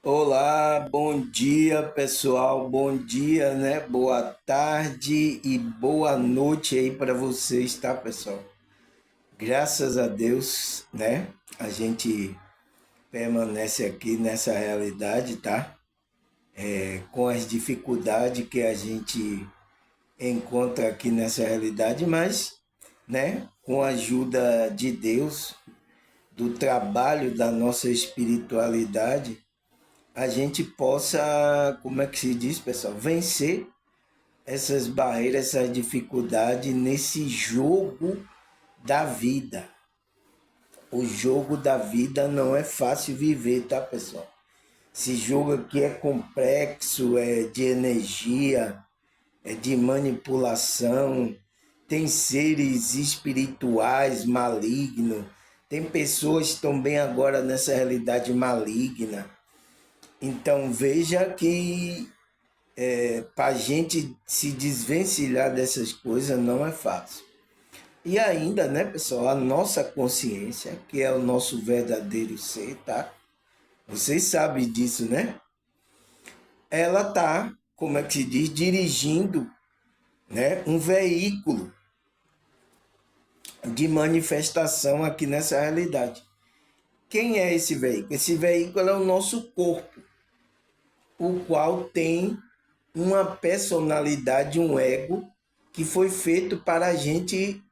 Olá, bom dia pessoal, bom dia, né? Boa tarde e boa noite aí para vocês, tá, pessoal? Graças a Deus, né? A gente permanece aqui nessa realidade, tá? Com as dificuldades que a gente encontra aqui nessa realidade, mas, né? Com a ajuda de Deus, do trabalho da nossa espiritualidade, a gente possa, como é que se diz, pessoal, vencer essas barreiras, essas dificuldades nesse jogo da vida. O jogo da vida não é fácil viver, tá, pessoal? Esse jogo aqui é complexo, é de energia, é de manipulação, tem seres espirituais malignos, tem pessoas que estão bem agora nessa realidade maligna. Então veja que para a gente se desvencilhar dessas coisas não é fácil. E ainda, né, pessoal, a nossa consciência, que é o nosso verdadeiro ser, tá? Vocês sabem disso, né? Ela tá, como é que se diz, dirigindo, né, um veículo de manifestação aqui nessa realidade. Quem é esse veículo? Esse veículo é o nosso corpo, o qual tem uma personalidade, um ego, que foi feito para a gente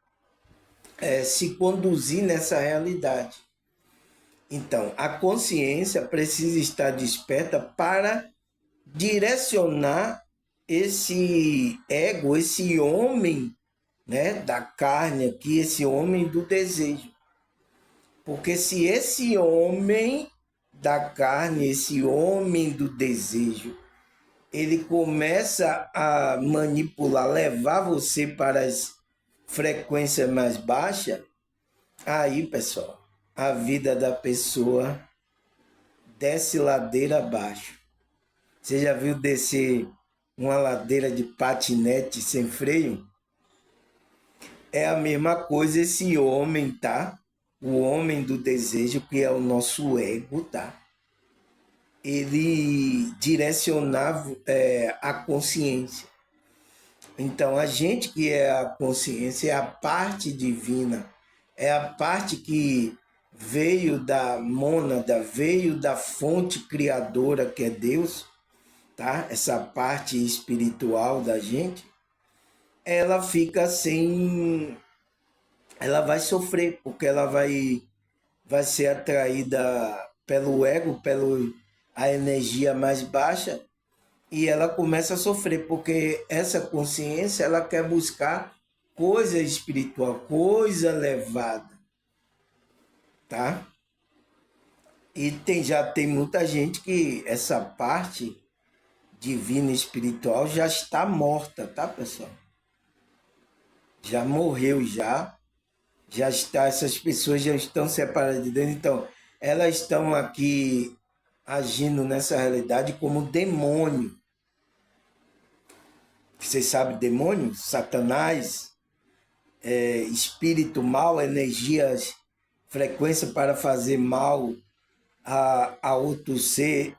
se conduzir nessa realidade. Então, a consciência precisa estar desperta para direcionar esse ego, esse homem, né, da carne aqui, esse homem do desejo. Porque se esse homem da carne, esse homem do desejo, ele começa a manipular, levar você para as frequências mais baixas, aí, pessoal, a vida da pessoa desce ladeira abaixo. Você já viu descer uma ladeira de patinete sem freio? É a mesma coisa esse homem, tá? O homem do desejo, que é o nosso ego, tá? Ele direcionava a consciência. Então, a gente que é a consciência é a parte divina, é a parte que veio da mônada, veio da fonte criadora que é Deus, tá? Essa parte espiritual da gente, ela fica sem, ela vai sofrer porque ela vai ser atraída pelo ego, pelo a energia mais baixa e ela começa a sofrer porque essa consciência ela quer buscar coisa espiritual, coisa elevada, tá? E já tem muita gente que essa parte divina espiritual já está morta, tá, pessoal? Já morreu já está, essas pessoas já estão separadas de Deus, então elas estão aqui agindo nessa realidade como demônio. Você sabe demônio? Satanás, espírito mal, energias, frequência para fazer mal a outro ser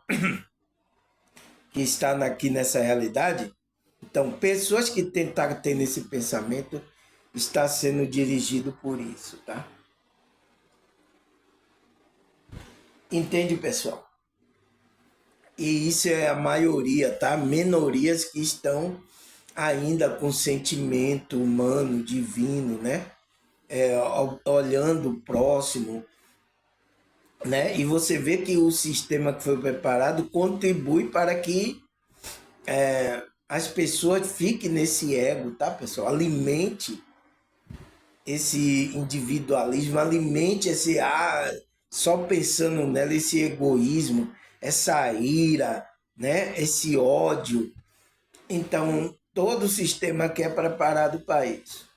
que está aqui nessa realidade. Então, pessoas que tentaram ter esse pensamento está sendo dirigido por isso, tá? Entende, pessoal? E isso é a maioria, tá? Minorias que estão ainda com sentimento humano, divino, né? Olhando o próximo, né? E você vê que o sistema que foi preparado contribui para que as pessoas fiquem nesse ego, tá, pessoal? Alimente esse individualismo, alimente esse só pensando nela, esse egoísmo, essa ira, né? Esse ódio. Então, todo o sistema aqui é preparado para isso,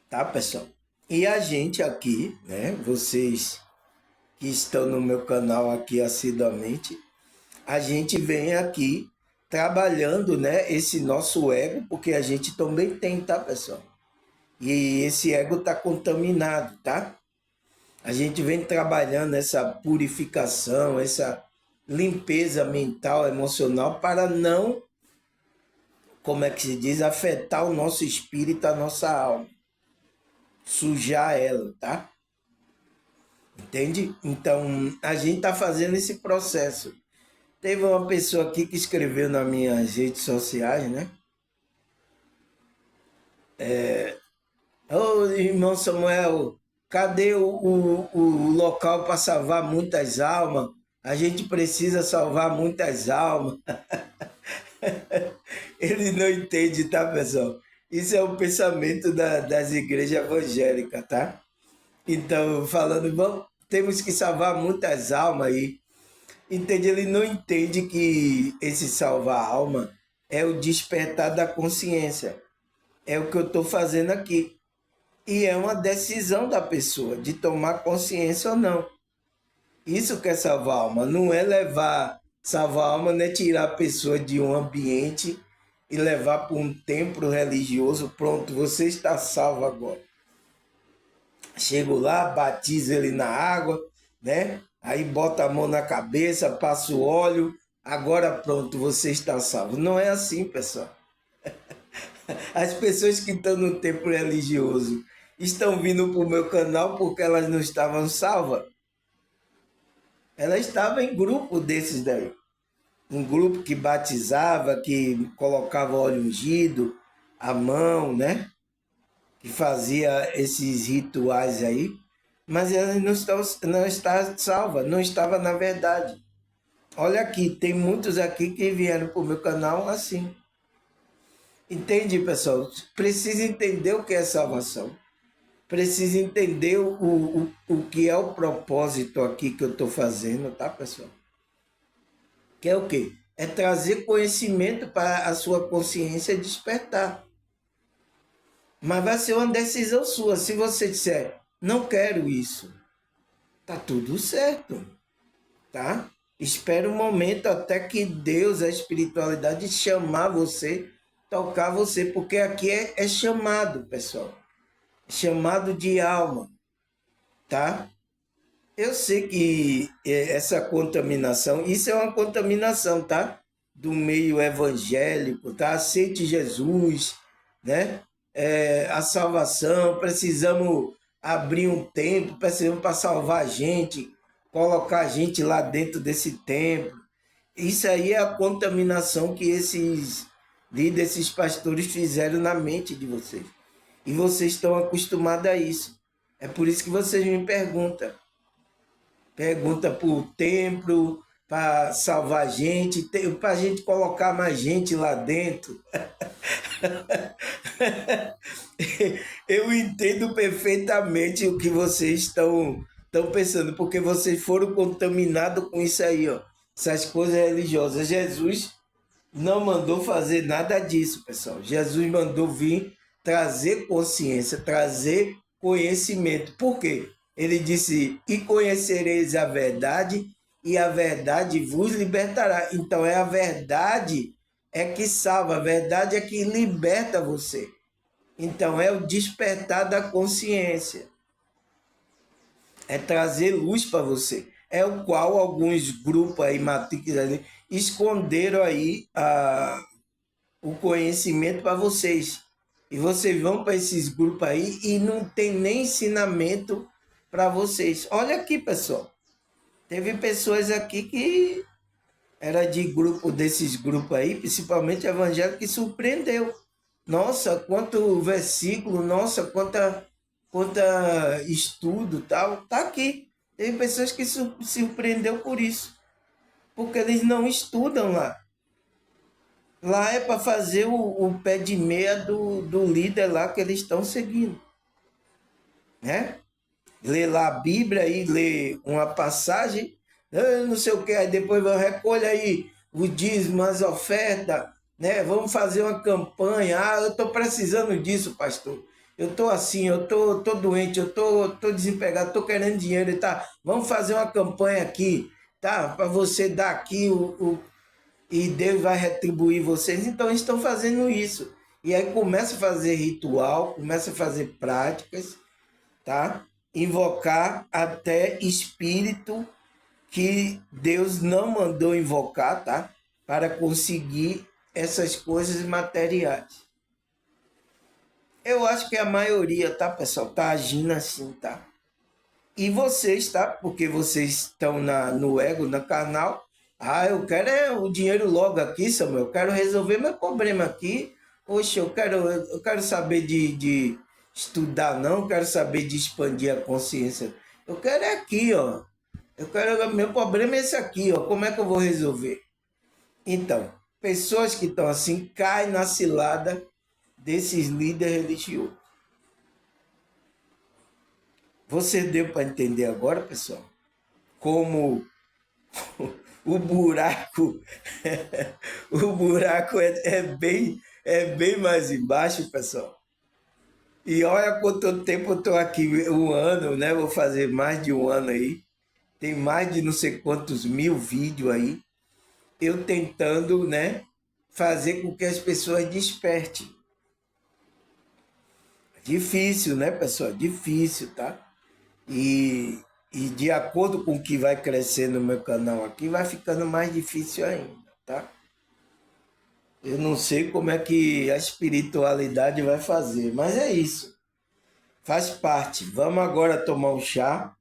tá, pessoal? E a gente aqui, né? Vocês que estão no meu canal aqui assiduamente, a gente vem aqui trabalhando, né, esse nosso ego, porque a gente também tem, tá, pessoal? E esse ego tá contaminado, tá? A gente vem trabalhando essa purificação, essa limpeza mental, emocional, para não, como é que se diz, afetar o nosso espírito, a nossa alma, sujar ela, tá? Entende? Então, a gente está fazendo esse processo. Teve uma pessoa aqui que escreveu nas minhas redes sociais, né? Ô, irmão Samuel, cadê o local para salvar muitas almas? A gente precisa salvar muitas almas. Ele não entende, tá, pessoal? Isso é o pensamento das igrejas evangélicas, tá? Então, falando, vamos, temos que salvar muitas almas aí. Entende? Ele não entende que esse salvar a alma é o despertar da consciência. É o que eu estou fazendo aqui. E é uma decisão da pessoa de tomar consciência ou não. Isso que é salvar a alma. Não é levar, salvar a alma não é tirar a pessoa de um ambiente e levar para um templo religioso. Pronto, você está salvo agora. Chego lá, batizo ele na água, né? Aí bota a mão na cabeça, passa o óleo, agora pronto, você está salvo. Não é assim, pessoal. As pessoas que estão no templo religioso estão vindo para o meu canal porque elas não estavam salvas. Elas estavam em grupo desses daí. Um grupo que batizava, que colocava óleo ungido, a mão, né? Que fazia esses rituais aí. Mas elas não está salva, não estava na verdade. Olha aqui, tem muitos aqui que vieram para o meu canal assim. Entende, pessoal? Precisa entender o que é salvação. Precisa entender o que é o propósito aqui que eu estou fazendo, tá, pessoal? Que é o quê? É trazer conhecimento para a sua consciência despertar. Mas vai ser uma decisão sua. Se você disser, não quero isso, tá tudo certo, tá? Espera um momento até que Deus, a espiritualidade, chamar você, tocar você, porque aqui é chamado, pessoal. Chamado de alma, tá? Eu sei que essa contaminação, isso é uma contaminação, tá? Do meio evangélico, tá? Aceite Jesus, né? A salvação, precisamos abrir um templo, precisamos para salvar a gente, colocar a gente lá dentro desse templo. Isso aí é a contaminação que esses líderes, esses pastores fizeram na mente de vocês. E vocês estão acostumados a isso. É por isso que vocês me perguntam. Pergunta para o templo, para salvar gente, para a gente colocar mais gente lá dentro. Eu entendo perfeitamente o que vocês estão pensando, porque vocês foram contaminados com isso aí, ó, essas coisas religiosas. Jesus não mandou fazer nada disso, pessoal. Jesus mandou vir trazer consciência, trazer conhecimento. Por quê? Ele disse, e conhecereis a verdade, e a verdade vos libertará. Então é a verdade é que salva, a verdade é que liberta você. Então é o despertar da consciência. É trazer luz para você. É o qual alguns grupos aí, matrix ali, esconderam aí o conhecimento para vocês. E vocês vão para esses grupos aí e não tem nem ensinamento para vocês. Olha aqui, pessoal. Teve pessoas aqui que era de grupo, desses grupos aí, principalmente evangélico, que surpreendeu. Nossa, quanto versículo, nossa, quanta estudo tal. Tá aqui. Teve pessoas que se surpreendeu por isso. Porque eles não estudam lá. Lá é para fazer o pé de meia do líder lá que eles estão seguindo. Né? Lê lá a Bíblia e lê uma passagem, não sei o que, aí depois recolhe aí o dízimo, as ofertas, né? Vamos fazer uma campanha. Ah, eu estou precisando disso, pastor. Eu estou assim, eu tô doente, eu tô desempregado, estou querendo dinheiro, tá? Vamos fazer uma campanha aqui, tá? Para você dar aqui e Deus vai retribuir vocês. Então eles estão fazendo isso. E aí começa a fazer ritual, começa a fazer práticas, tá? Invocar até espírito que Deus não mandou invocar, tá? Para conseguir essas coisas materiais. Eu acho que a maioria, tá, pessoal, tá agindo assim, tá? E vocês, tá? Porque vocês estão no ego, no canal. Ah, eu quero o dinheiro logo aqui, Samuel. Eu quero resolver meu problema aqui. Oxe, eu quero saber de estudar, não. Eu quero saber de expandir a consciência. Eu quero é aqui, ó. Meu problema é esse aqui, ó. Como é que eu vou resolver? Então, pessoas que estão assim caem na cilada desses líderes religiosos. Você deu para entender agora, pessoal? Como o buraco o buraco é bem mais embaixo, pessoal. E olha quanto tempo eu estou aqui, um ano, né? Vou fazer mais de um ano aí. Tem mais de não sei quantos mil vídeos aí. Eu tentando, né? Fazer com que as pessoas despertem. Difícil, né, pessoal? Difícil, tá? E de acordo com o que vai crescendo no meu canal aqui, vai ficando mais difícil ainda, tá? Eu não sei como é que a espiritualidade vai fazer, mas é isso. Faz parte. Vamos agora tomar um chá.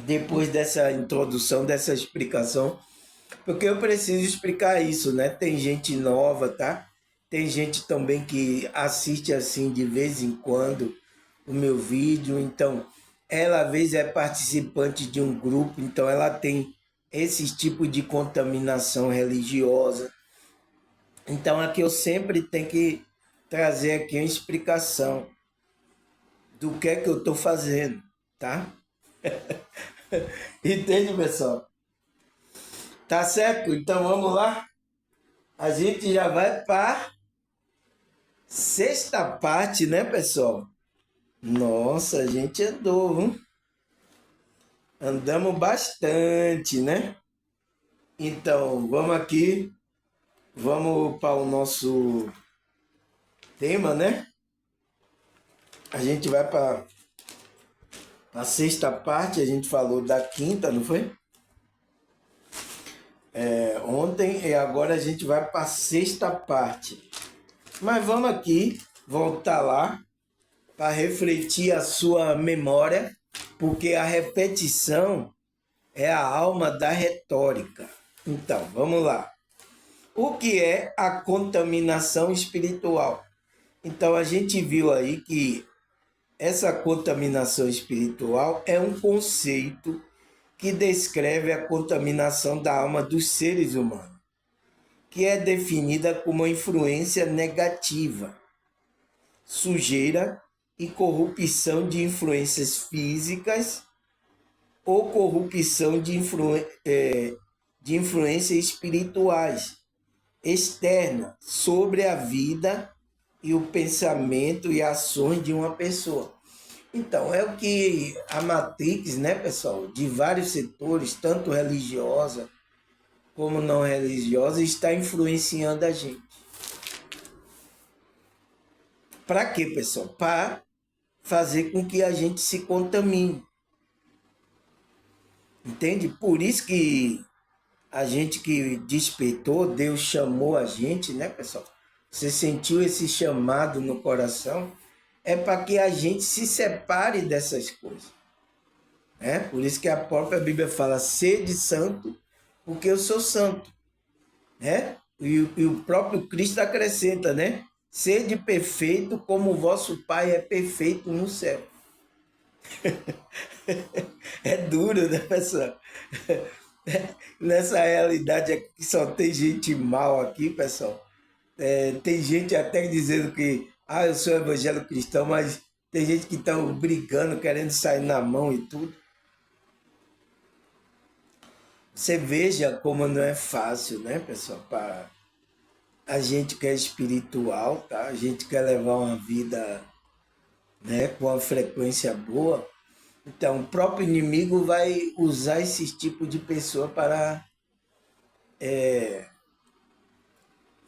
Depois dessa introdução, dessa explicação, porque eu preciso explicar isso, né? Tem gente nova, tá? Tem gente também que assiste assim de vez em quando o meu vídeo, então ela às vezes é participante de um grupo, então ela tem esse tipo de contaminação religiosa. Então aqui eu sempre tenho que trazer aqui uma explicação do que é que eu estou fazendo, tá? Entende, pessoal? Tá certo? Então vamos lá. A gente já vai para sexta parte, né, pessoal? Nossa, a gente andou, viu? Andamos bastante, né? Então, vamos aqui, vamos para o nosso tema, né? A gente vai para a sexta parte, a gente falou da quinta, não foi? Ontem e agora a gente vai para a sexta parte. Mas vamos aqui voltar lá para refletir a sua memória, porque a repetição é a alma da retórica. Então, vamos lá. O que é a contaminação espiritual? Então, a gente viu aí que essa contaminação espiritual é um conceito que descreve a contaminação da alma dos seres humanos, que é definida como influência negativa, sujeira e corrupção de influências físicas ou corrupção de influências espirituais externas sobre a vida e o pensamento e ações de uma pessoa. Então, é o que a Matrix, né, pessoal, de vários setores, tanto religiosa como não religiosa, está influenciando a gente. Para quê, pessoal? Para fazer com que a gente se contamine. Entende? Por isso que a gente que despertou, Deus chamou a gente, né, pessoal? Você sentiu esse chamado no coração? É para que a gente se separe dessas coisas. Né? Por isso que a própria Bíblia fala, sede santo, porque eu sou santo. Né? E o próprio Cristo acrescenta, né? Sede perfeito como o vosso Pai é perfeito no céu. É duro, né, pessoal? Nessa realidade aqui que só tem gente mal aqui, pessoal. Tem gente até dizendo que eu sou evangélico cristão, mas tem gente que está brigando, querendo sair na mão e tudo. Você veja como não é fácil, né, pessoal? Para a gente que é espiritual, tá? A gente quer levar uma vida, né, com uma frequência boa. Então, o próprio inimigo vai usar esse tipo de pessoa para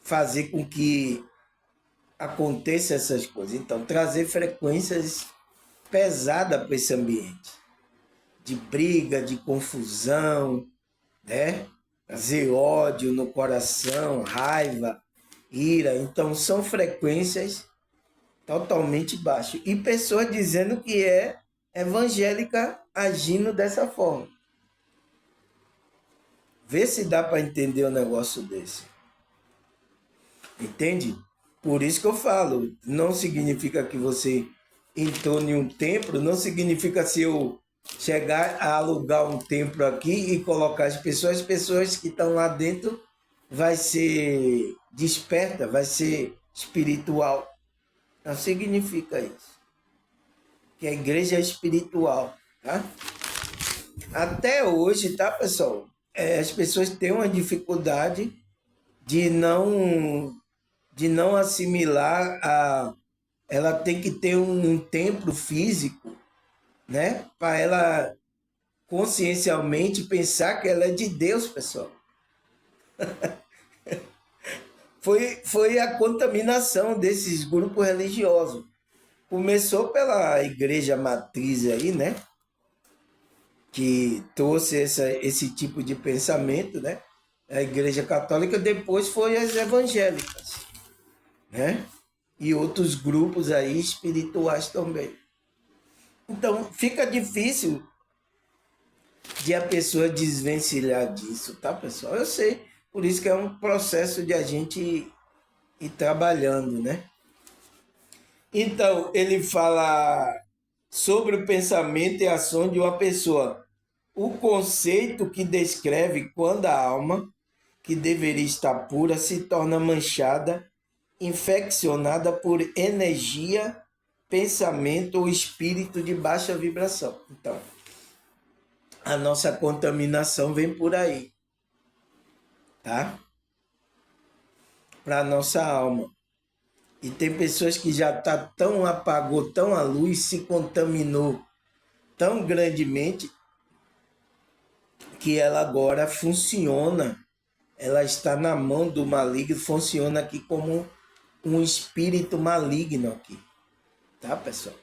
fazer com que aconteça essas coisas. Então, trazer frequências pesadas para esse ambiente. de briga, de confusão, né? Trazer ódio no coração, raiva, ira. Então, são frequências totalmente baixas. E pessoas dizendo que é evangélica agindo dessa forma. Vê se dá para entender um negócio desse. Entende? Por isso que eu falo, não significa que você entrou em um templo, não significa se eu chegar a alugar um templo aqui e colocar as pessoas que estão lá dentro vai ser desperta, vai ser espiritual. Não significa isso. Que a igreja é espiritual, tá? Até hoje, tá, pessoal? As pessoas têm uma dificuldade de não assimilar a ela tem que ter um templo físico, né? Para ela consciencialmente pensar que ela é de Deus, pessoal. Foi a contaminação desses grupos religiosos. Começou pela igreja matriz aí, né? Que trouxe esse tipo de pensamento, né? A igreja católica, depois foi as evangélicas, né? E outros grupos aí espirituais também. Então, fica difícil de a pessoa desvencilhar disso, tá, pessoal? Eu sei, por isso que é um processo de a gente ir trabalhando, né? Então, ele fala sobre o pensamento e ação de uma pessoa. O conceito que descreve quando a alma, que deveria estar pura, se torna manchada, infeccionada por energia, pensamento ou espírito de baixa vibração. Então, a nossa contaminação vem por aí, tá? Para a nossa alma. E tem pessoas que já apagou tão a luz, se contaminou tão grandemente que ela agora funciona, ela está na mão do maligno, funciona aqui como um espírito maligno aqui, tá, pessoal?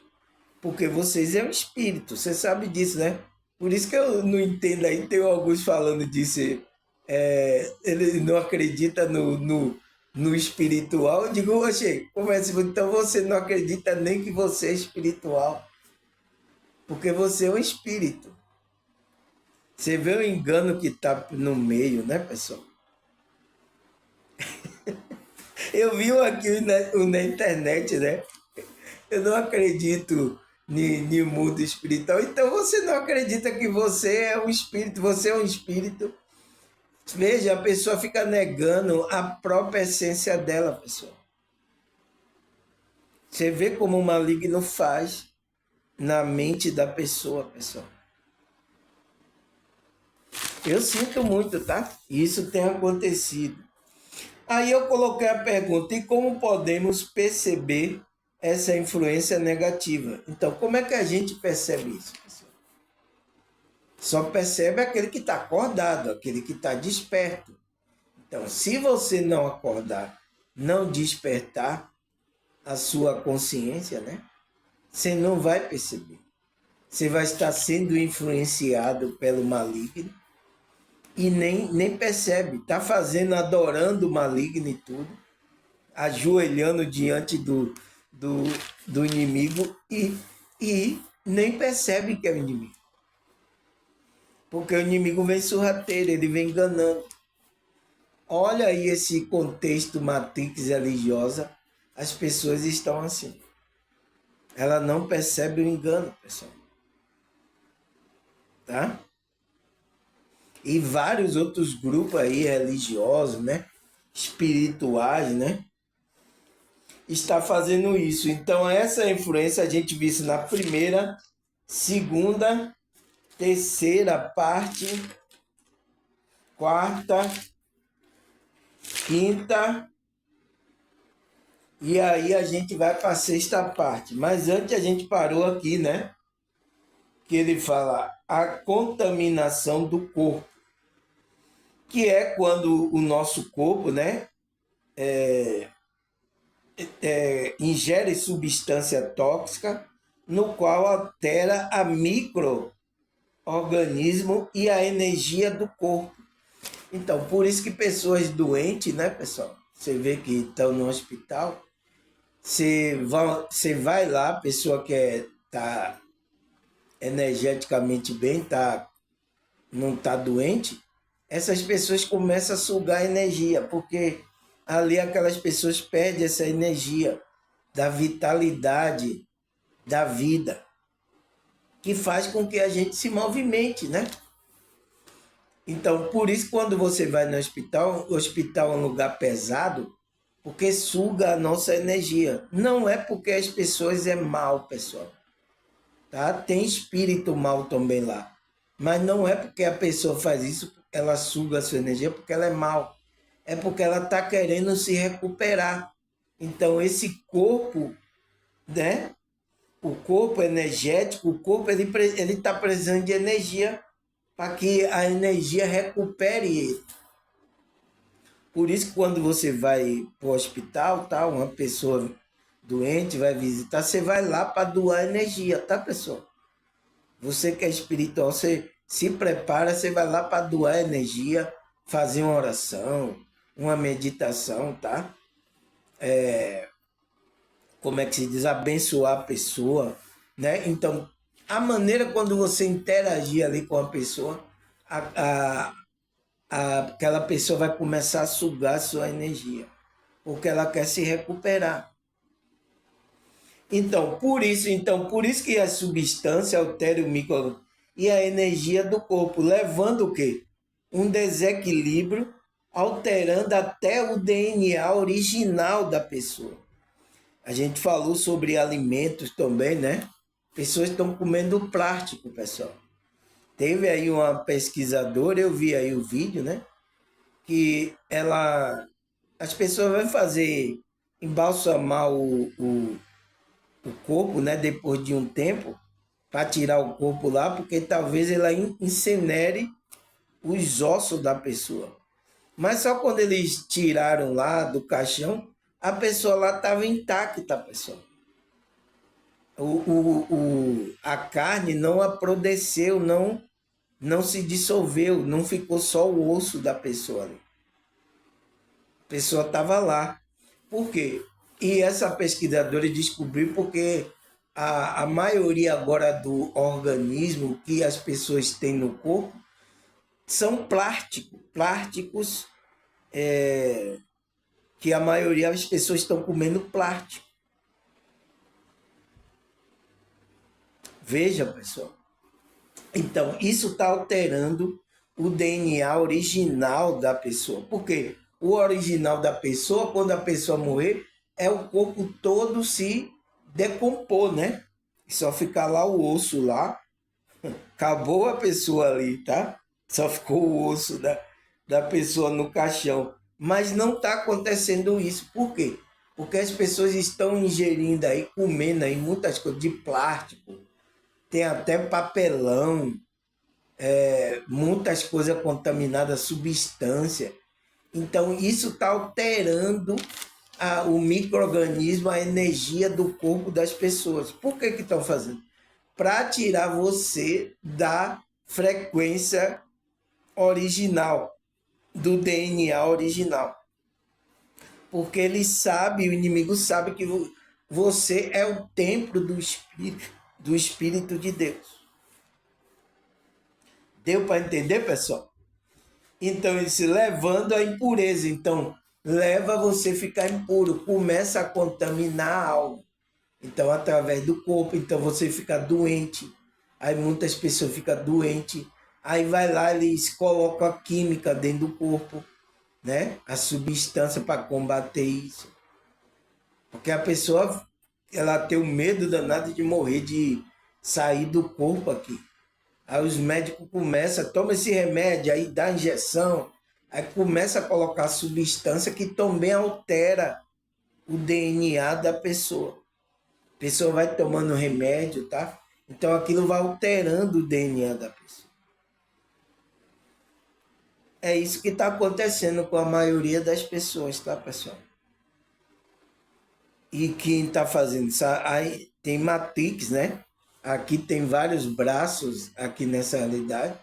Porque vocês é um espírito, você sabe disso, né? Por isso que eu não entendo aí, tem alguns falando disso, ele não acredita no espiritual. Eu digo, oxe, como é assim? Então você não acredita nem que você é espiritual, porque você é um espírito. Você vê o engano que está no meio, né, pessoal? Eu vi um aqui na internet, né? Eu não acredito no mundo espiritual. Então você não acredita que você é um espírito, você é um espírito. Veja, a pessoa fica negando a própria essência dela, pessoal. Você vê como o maligno faz na mente da pessoa, pessoal. Eu sinto muito, tá? Isso tem acontecido. Aí eu coloquei a pergunta: e como podemos perceber essa influência negativa? Então, como é que a gente percebe isso, pessoal? Só percebe aquele que está acordado, aquele que está desperto. Então, se você não acordar, não despertar a sua consciência, né? Você não vai perceber. Você vai estar sendo influenciado pelo maligno e nem percebe. Está fazendo, adorando o maligno e tudo, ajoelhando diante do inimigo e nem percebe que é o inimigo. Porque o inimigo vem sorrateiro, ele vem enganando. Olha aí esse contexto matrix religiosa, as pessoas estão assim. Ela não percebe o engano, pessoal. Tá? E vários outros grupos aí religiosos, né? Espirituais, né? Está fazendo isso. Então, essa influência a gente viu isso na primeira, segunda, terceira parte, quarta, quinta, e aí a gente vai para a sexta parte. Mas antes a gente parou aqui, né? Que ele fala a contaminação do corpo, que é quando o nosso corpo, né? Ingere substância tóxica, no qual altera a microorganismo organismo e a energia do corpo. Então, por isso que pessoas doentes, né, pessoal? Você vê que estão no hospital, você vai lá, a pessoa que tá energeticamente bem, não está doente, essas pessoas começam a sugar energia, porque ali aquelas pessoas perdem essa energia da vitalidade da vida, que faz com que a gente se movimente, né? Então, por isso, quando você vai no hospital, o hospital é um lugar pesado, porque suga a nossa energia. Não é porque as pessoas é mal, pessoal. Tá? Tem espírito mal também lá. Mas não é porque a pessoa faz isso, ela suga a sua energia, porque ela é mal. É porque ela está querendo se recuperar. Então, esse corpo, né? O corpo energético, o corpo ele está precisando de energia para que a energia recupere ele. Por isso que quando você vai para o hospital, tá, uma pessoa doente vai visitar, você vai lá para doar energia, tá, pessoal? Você que é espiritual, você se prepara, você vai lá para doar energia, fazer uma oração, uma meditação, tá? Como é que se diz? Abençoar a pessoa, né? Então, a maneira quando você interagir ali com a pessoa, a, aquela pessoa vai começar a sugar a sua energia, porque ela quer se recuperar. Então, por isso que a substância altera o micro e a energia do corpo, levando o quê? Um desequilíbrio, alterando até o DNA original da pessoa. A gente falou sobre alimentos também, né? Pessoas estão comendo plástico, pessoal. Teve aí uma pesquisadora, eu vi aí o vídeo, né? Que as pessoas vão fazer embalsamar o corpo, né, depois de um tempo, para tirar o corpo lá, porque talvez ela incinere os ossos da pessoa. Mas só quando eles tiraram lá do caixão, a pessoa lá estava intacta, pessoal. A carne não apodreceu, não se dissolveu, não ficou só o osso da pessoa ali. A pessoa estava lá. Por quê? E essa pesquisadora descobriu porque a maioria agora do organismo que as pessoas têm no corpo são plásticos que a maioria das pessoas estão comendo plástico. Veja, pessoal. Então, isso está alterando o DNA original da pessoa. Por quê? O original da pessoa, quando a pessoa morrer, é o corpo todo se decompor, né? Só ficar lá o osso lá. Acabou a pessoa ali, tá? Só ficou o osso da pessoa no caixão. Mas não está acontecendo isso. Por quê? Porque as pessoas estão ingerindo aí, comendo aí muitas coisas de plástico, tem até papelão, muitas coisas contaminadas, substância. Então, isso está alterando o micro-organismo, a energia do corpo das pessoas. Por que estão fazendo? Para tirar você da frequência original, do DNA original. Porque ele sabe, o inimigo sabe que você é o templo do Espírito de Deus. Deu para entender, pessoal? Então, ele se levando à impureza. Então, leva você a ficar impuro. Começa a contaminar algo. Então, através do corpo. Então, você fica doente. Aí, muitas pessoas ficam doentes. Aí, vai lá, eles colocam a química dentro do corpo, né? A substância para combater isso. Porque a pessoa, ela tem o medo danado de morrer, de sair do corpo aqui. Aí os médicos começam, toma esse remédio, aí dá injeção, aí começa a colocar substância que também altera o DNA da pessoa. A pessoa vai tomando remédio, tá? Então aquilo vai alterando o DNA da pessoa. É isso que está acontecendo com a maioria das pessoas, tá, pessoal? E quem está fazendo isso? Aí tem Matrix, né? Aqui tem vários braços aqui nessa realidade.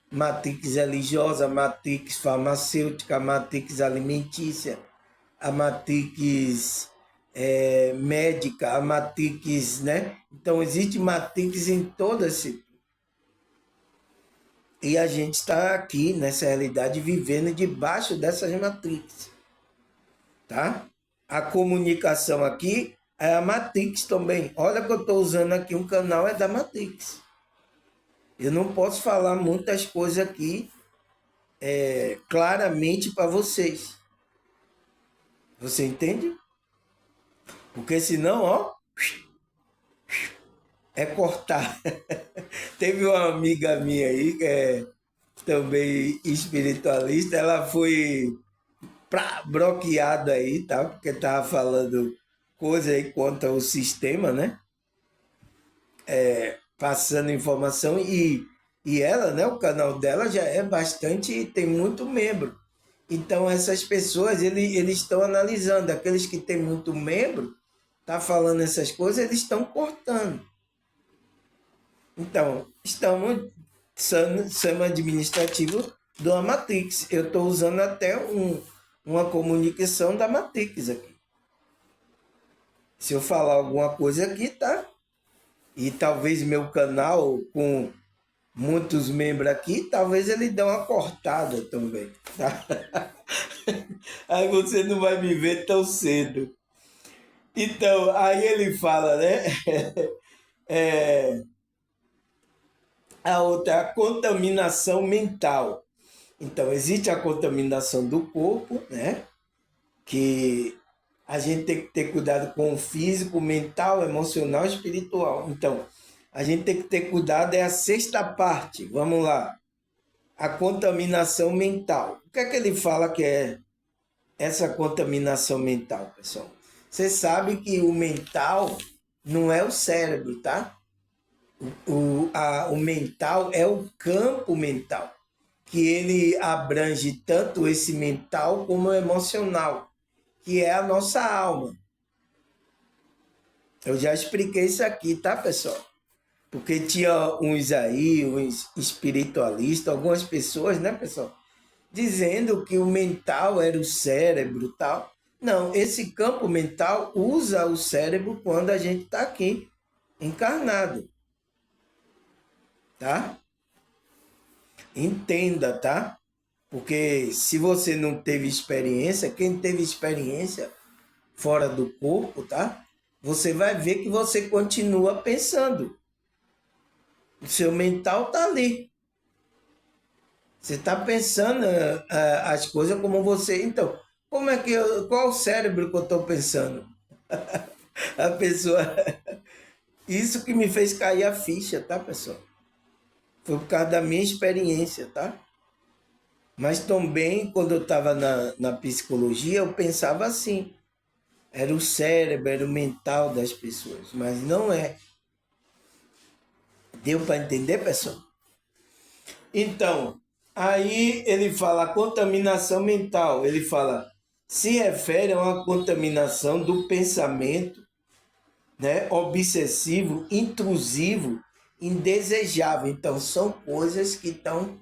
Matrix religiosa, matrix farmacêutica, matrix alimentícia, a matrix médica, a matrix, né? Então existe matrix em todas. E a gente está aqui nessa realidade vivendo debaixo dessas matrix, tá? A comunicação aqui é a matrix também. Olha que eu estou usando aqui um canal é da matrix. Eu não posso falar muitas coisas aqui claramente para vocês. Você entende? Porque senão, ó, é cortar. Teve uma amiga minha aí, que é também espiritualista, ela foi bloqueada aí, tá? Porque tava falando coisa aí contra o sistema, né? Passando informação e ela, né? O canal dela já é bastante, tem muito membro. Então essas pessoas, eles estão analisando, aqueles que têm muito membro, tá falando essas coisas, eles estão cortando. Então, estamos sendo administrativo da Matrix. Eu estou usando até uma comunicação da Matrix aqui. Se eu falar alguma coisa aqui, tá? E talvez meu canal, com muitos membros aqui, talvez ele dê uma cortada também, tá? Aí você não vai me ver tão cedo. Então, aí ele fala, né? A outra é a contaminação mental. Então, existe a contaminação do corpo, né? Que a gente tem que ter cuidado com o físico, mental, emocional e espiritual. Então, a gente tem que ter cuidado, é a sexta parte. Vamos lá. A contaminação mental. O que é que ele fala que é essa contaminação mental, pessoal? Você sabe que o mental não é o cérebro, tá? O mental é o campo mental, que ele abrange tanto esse mental como o emocional, que é a nossa alma. Eu já expliquei isso aqui, tá, pessoal? Porque tinha uns aí, uns espiritualistas, algumas pessoas, né, pessoal, dizendo que o mental era o cérebro e tal. Não, esse campo mental usa o cérebro quando a gente está aqui, encarnado, tá? Entenda, tá? Porque se você não teve experiência, quem teve experiência fora do corpo, tá? Você vai ver que você continua pensando. O seu mental tá ali. Você está pensando as coisas como você. Então, como é que qual o cérebro que eu estou pensando? A pessoa. Isso que me fez cair a ficha, tá, pessoal? Foi por causa da minha experiência, tá? Mas também, quando eu estava na psicologia, eu pensava assim. Era o cérebro, era o mental das pessoas. Mas não é. Deu para entender, pessoal? Então, aí ele fala contaminação mental. Ele fala, se refere a uma contaminação do pensamento, né, obsessivo, intrusivo, indesejável. Então, são coisas que estão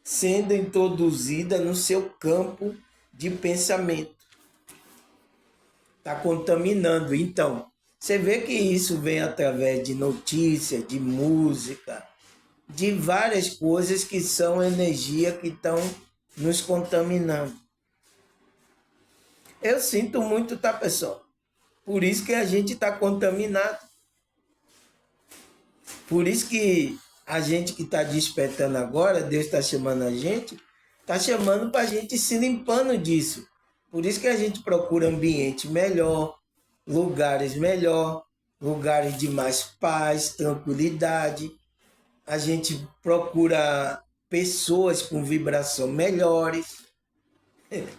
sendo introduzidas no seu campo de pensamento. Está contaminando. Então, você vê que isso vem através de notícia, de música, de várias coisas que são energia que estão nos contaminando. Eu sinto muito, tá, pessoal? Por isso que a gente está contaminado. Por isso que a gente que está despertando agora, Deus está chamando a gente, está chamando para a gente se limpando disso. Por isso que a gente procura ambiente melhor, lugares melhor, lugares de mais paz, tranquilidade. A gente procura pessoas com vibração melhores.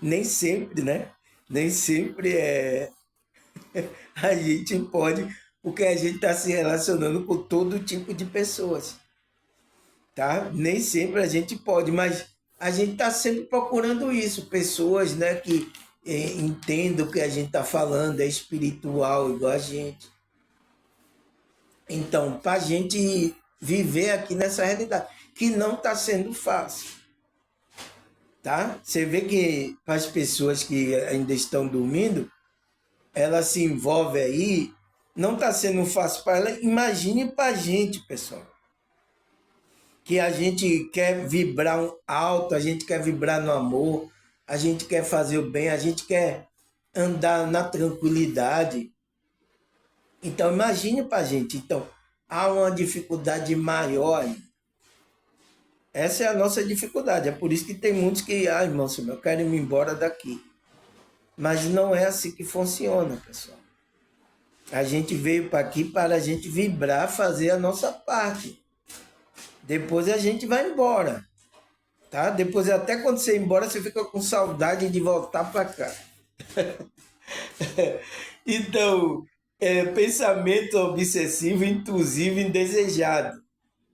Nem sempre, né? Nem sempre a gente pode, porque a gente está se relacionando com todo tipo de pessoas, tá? Nem sempre a gente pode, mas a gente está sempre procurando isso, pessoas, né, que entendam o que a gente está falando, é espiritual igual a gente. Então, para a gente viver aqui nessa realidade, que não está sendo fácil, tá? Você vê que para as pessoas que ainda estão dormindo, ela se envolve aí, não está sendo fácil para ela. Imagine para a gente, pessoal, que a gente quer vibrar alto, a gente quer vibrar no amor, a gente quer fazer o bem, a gente quer andar na tranquilidade. Então, imagine para a gente. Então, há uma dificuldade maior aí. Essa é a nossa dificuldade. É por isso que tem muitos que, irmão, eu quero ir embora daqui. Mas não é assim que funciona, pessoal. A gente veio para aqui para a gente vibrar, fazer a nossa parte. Depois a gente vai embora, tá? Depois, até quando você ir embora, você fica com saudade de voltar para cá. Então, pensamento obsessivo, intrusivo, indesejado,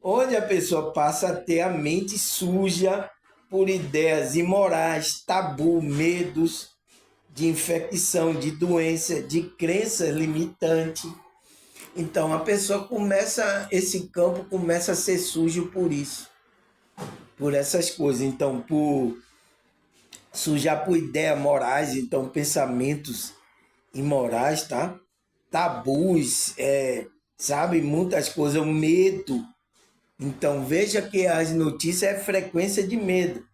onde a pessoa passa a ter a mente suja por ideias imorais, tabu, medos de infecção, de doença, de crenças limitantes. Então a pessoa começa, esse campo começa a ser sujo por isso, por essas coisas. Então, por sujar por ideias morais, então pensamentos imorais, tá? Tabus, sabe, muitas coisas, o medo. Então veja que as notícias é frequência de medo,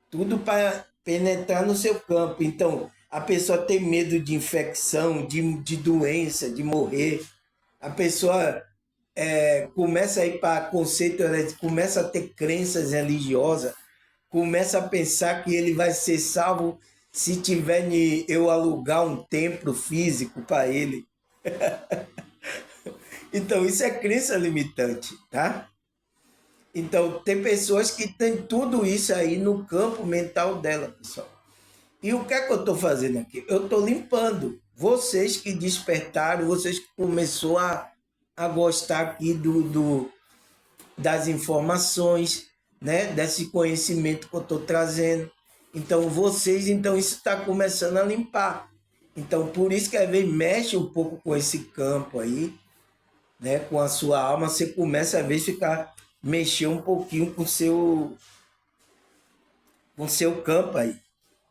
tudo para penetrar no seu campo. Então a pessoa tem medo de infecção, de doença, de morrer. A pessoa começa a ir para conceito, começa a ter crenças religiosas, começa a pensar que ele vai ser salvo se tiver eu alugar um templo físico para ele. Então isso é crença limitante, tá? Então tem pessoas que têm tudo isso aí no campo mental dela, pessoal. E o que é que eu estou fazendo aqui? Eu estou limpando. Vocês que despertaram, vocês que começaram a gostar aqui das informações, né? Desse conhecimento que eu estou trazendo. Então, vocês, então isso está começando a limpar. Então, por isso que às vezes mexe um pouco com esse campo aí, né? Com a sua alma, você começa a ver ficar mexer um pouquinho com seu campo aí.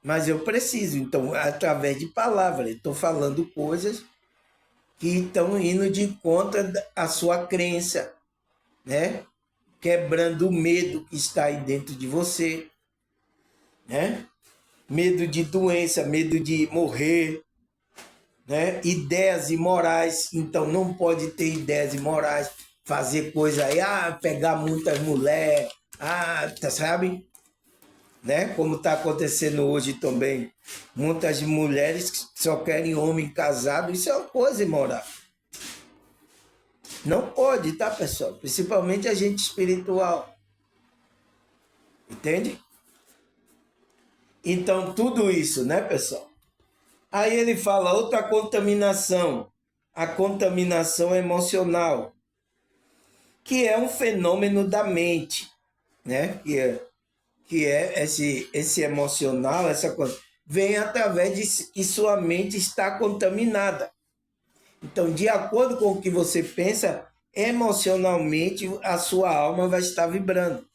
Mas eu preciso, então, através de palavras, estou falando coisas que estão indo de contra a sua crença, né? Quebrando o medo que está aí dentro de você, né? Medo de doença, medo de morrer, né? Ideias imorais, então não pode ter ideias imorais, fazer coisa aí, pegar muitas mulheres, sabe? Né? Como está acontecendo hoje também. Muitas mulheres que só querem homem casado, isso é uma coisa imoral. Não pode, tá, pessoal? Principalmente a gente espiritual. Entende? Então, tudo isso, né, pessoal? Aí ele fala outra contaminação, a contaminação emocional, que é um fenômeno da mente, né? Que é esse emocional, essa coisa, vem através de que sua mente está contaminada. Então, de acordo com o que você pensa, emocionalmente a sua alma vai estar vibrando.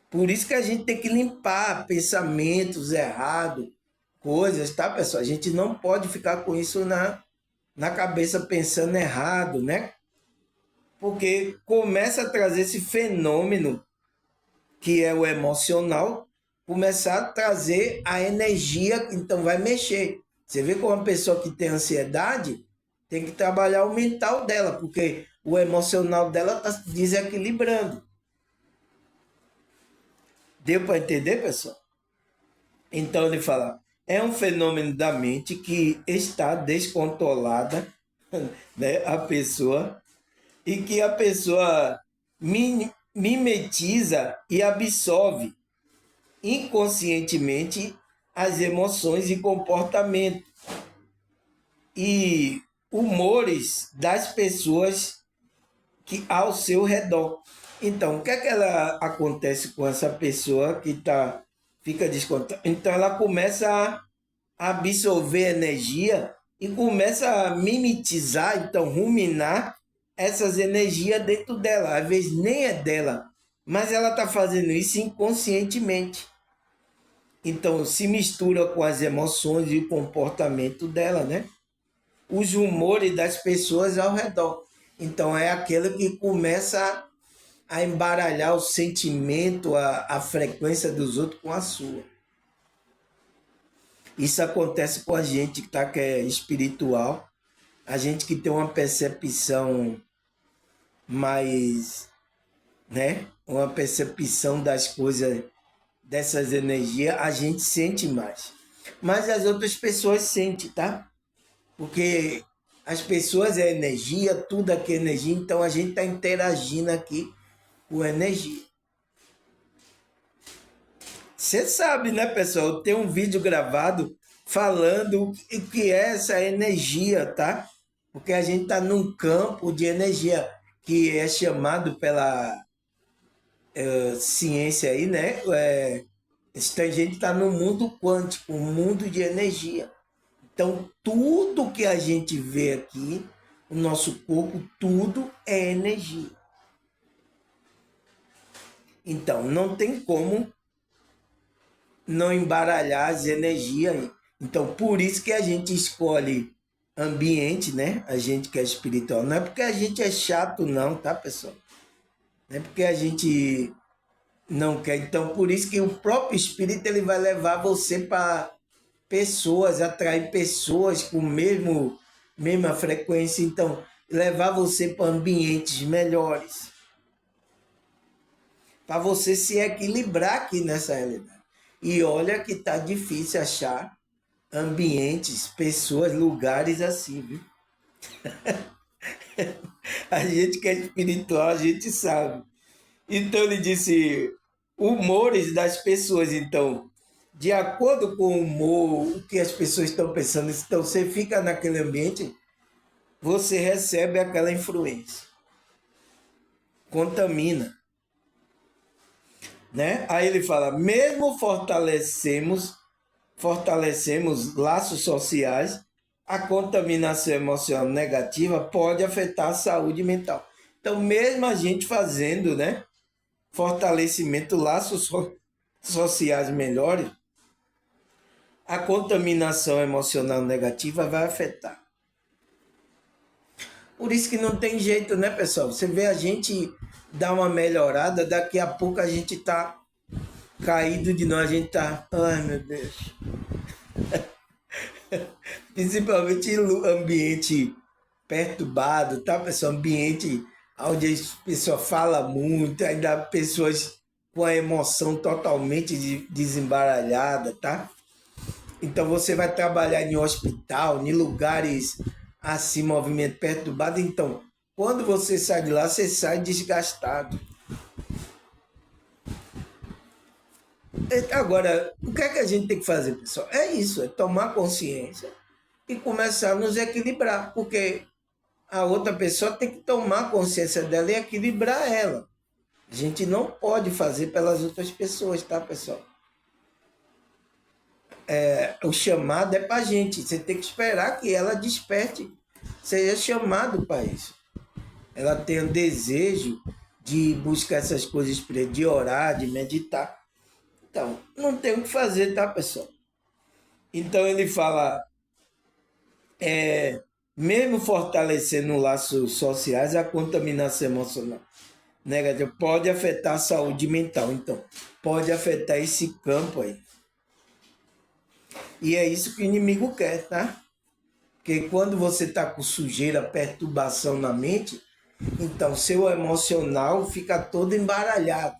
Por isso que a gente tem que limpar pensamentos errados, coisas, tá, pessoal? A gente não pode ficar com isso na cabeça pensando errado, né? Porque começa a trazer esse fenômeno que é o emocional, começar a trazer a energia, então vai mexer. Você vê como uma pessoa que tem ansiedade tem que trabalhar o mental dela, porque o emocional dela está desequilibrando. Deu para entender, pessoal? Então ele fala, é um fenômeno da mente que está descontrolada, né, a pessoa, e que a pessoa mimetiza e absorve inconscientemente as emoções e comportamentos e humores das pessoas que ao seu redor. Então, o que é que ela acontece com essa pessoa que fica descontrolada? Então, ela começa a absorver energia e começa a mimetizar, então ruminar essas energias dentro dela. Às vezes nem é dela, mas ela está fazendo isso inconscientemente. Então, se mistura com as emoções e o comportamento dela, né? Os humores das pessoas ao redor. Então, é aquele que começa a embaralhar o sentimento, a frequência dos outros com a sua. Isso acontece com a gente que é espiritual, a gente que tem uma percepção mais, né? Uma percepção das coisas, dessas energias, a gente sente mais. Mas as outras pessoas sentem, tá? Porque as pessoas é energia, tudo aqui é energia, então a gente está interagindo aqui com energia. Você sabe, né, pessoal? Tem um vídeo gravado falando o que é essa energia, tá? Porque a gente está num campo de energia que é chamado pela ciência aí, né? A gente está no mundo quântico, um mundo de energia. Então, tudo que a gente vê aqui, o nosso corpo, tudo é energia. Então, não tem como não embaralhar as energias aí. Então, por isso que a gente escolhe ambiente, né? A gente que é espiritual. Não é porque a gente é chato, não, tá, pessoal? Não é porque a gente não quer. Então, por isso que o próprio espírito ele vai levar você para pessoas, atrair pessoas com mesma frequência. Então, levar você para ambientes melhores. Para você se equilibrar aqui nessa realidade. E olha que tá difícil achar ambientes, pessoas, lugares assim, viu? A gente que é espiritual, a gente sabe. Então ele disse, humores das pessoas, então, de acordo com o humor, o que as pessoas estão pensando, então você fica naquele ambiente, você recebe aquela influência, contamina, né? Aí ele fala, mesmo fortalecemos laços sociais, a contaminação emocional negativa pode afetar a saúde mental. Então, mesmo a gente fazendo, né, fortalecimento, laços sociais melhores, a contaminação emocional negativa vai afetar. Por isso que não tem jeito, né, pessoal? Você vê a gente dar uma melhorada, daqui a pouco a gente tá caído de nós, a gente tá, ai meu Deus. Principalmente no ambiente perturbado, tá, pessoal? Ambiente onde a pessoa fala muito, ainda pessoas com a emoção totalmente desembaralhada, tá? Então você vai trabalhar em hospital, em lugares assim, movimento perturbado. Então, quando você sai de lá, você sai desgastado. Agora, o que é que a gente tem que fazer, pessoal? É isso, é tomar consciência e começar a nos equilibrar, porque a outra pessoa tem que tomar consciência dela e equilibrar ela. A gente não pode fazer pelas outras pessoas, tá, pessoal? O chamado é para a gente. Você tem que esperar que ela desperte, seja chamado para isso. Ela tenha um desejo de buscar essas coisas, de orar, de meditar. Então, não tem o que fazer, tá, pessoal? Então ele fala, mesmo fortalecendo laços sociais, a contaminação emocional negativa pode afetar a saúde mental. Então, pode afetar esse campo aí. E é isso que o inimigo quer, tá? Porque quando você está com sujeira, perturbação na mente, então seu emocional fica todo embaralhado.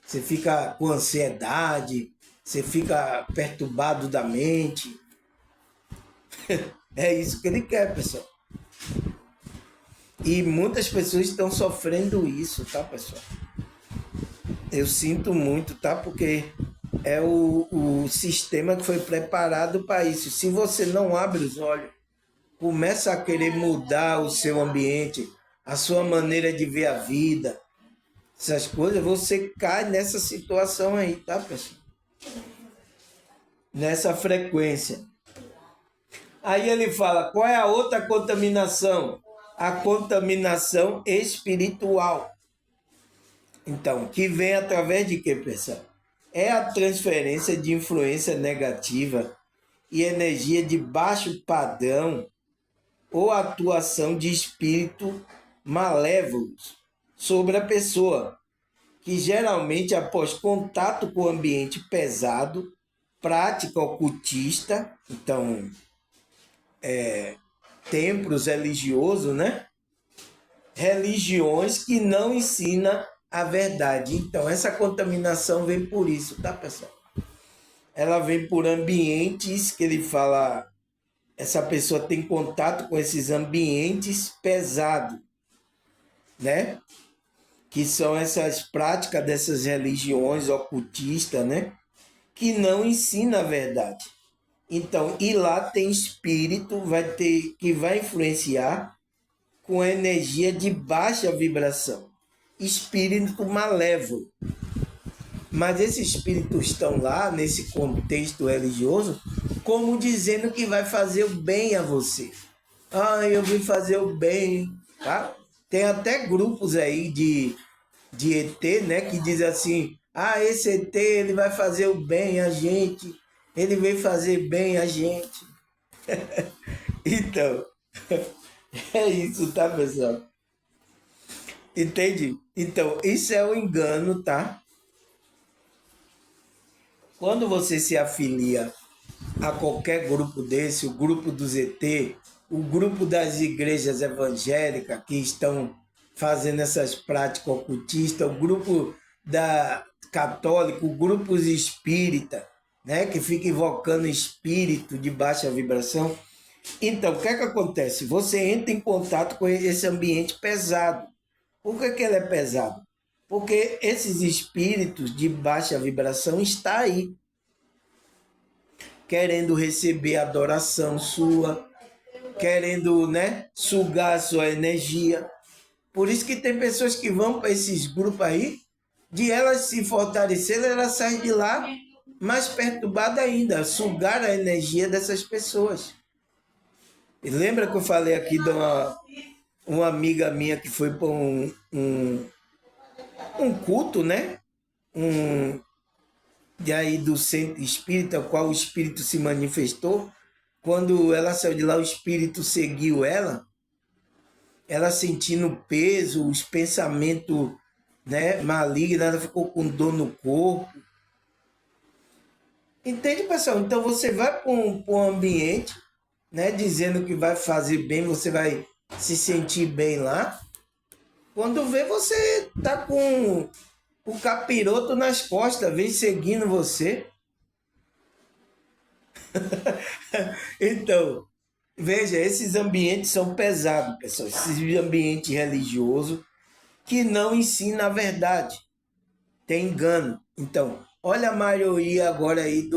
Você fica com ansiedade, você fica perturbado da mente. É isso que ele quer, pessoal. E muitas pessoas estão sofrendo isso, tá, pessoal? Eu sinto muito, tá? Porque é o sistema que foi preparado para isso. Se você não abre os olhos, começa a querer mudar o seu ambiente, a sua maneira de ver a vida, essas coisas, você cai nessa situação aí, tá, pessoal? Nessa frequência. Aí ele fala, qual é a outra contaminação? a contaminação espiritual. Então, que vem através de quê, pessoal? É a transferência de influência negativa e energia de baixo padrão ou atuação de espírito malévolos sobre a pessoa, que geralmente após contato com o ambiente pesado, prática ocultista, então, templos religiosos, né? Religiões que não ensinam a verdade. Então, essa contaminação vem por isso, tá, pessoal? Ela vem por ambientes que ele fala, essa pessoa tem contato com esses ambientes pesados, né? Que são essas práticas dessas religiões ocultistas, né? Que não ensina a verdade. Então, e lá tem espírito, que vai influenciar com energia de baixa vibração. Espírito malévolo. Mas esses espíritos estão lá, nesse contexto religioso, como dizendo que vai fazer o bem a você. Ah, eu vim fazer o bem, tá? Tem até grupos aí de ET, né, que diz assim, ah, esse ET, ele vai fazer o bem a gente, ele veio fazer bem a gente. Então, é isso, tá, pessoal? Entende? Então, isso é um engano, tá? Quando você se afilia a qualquer grupo desse, o grupo do ZT, o grupo das igrejas evangélicas que estão fazendo essas práticas ocultistas, o grupo da católico, grupos espírita, né, que fica invocando espírito de baixa vibração. Então, o que é que acontece? Você entra em contato com esse ambiente pesado. Por que ele é pesado? Porque esses espíritos de baixa vibração estão aí, querendo receber adoração sua, querendo, né, sugar a sua energia. Por isso que tem pessoas que vão para esses grupos aí, de elas se fortalecerem, elas saem de lá mais perturbadas ainda, sugar a energia dessas pessoas. E lembra que eu falei aqui de uma amiga minha que foi para um culto, né? De aí do centro espírita, qual o espírito se manifestou. Quando ela saiu de lá, o espírito seguiu ela sentindo peso, os pensamentos, né, malignos, ela ficou com dor no corpo. Entende, pessoal? Então você vai para um ambiente, né, dizendo que vai fazer bem, você vai se sentir bem lá. Quando vê, você tá com o capiroto nas costas, vem seguindo você. Então, veja, esses ambientes são pesados, pessoal. Esses ambientes religiosos que não ensinam a verdade. Tem engano. Então, olha a maioria agora aí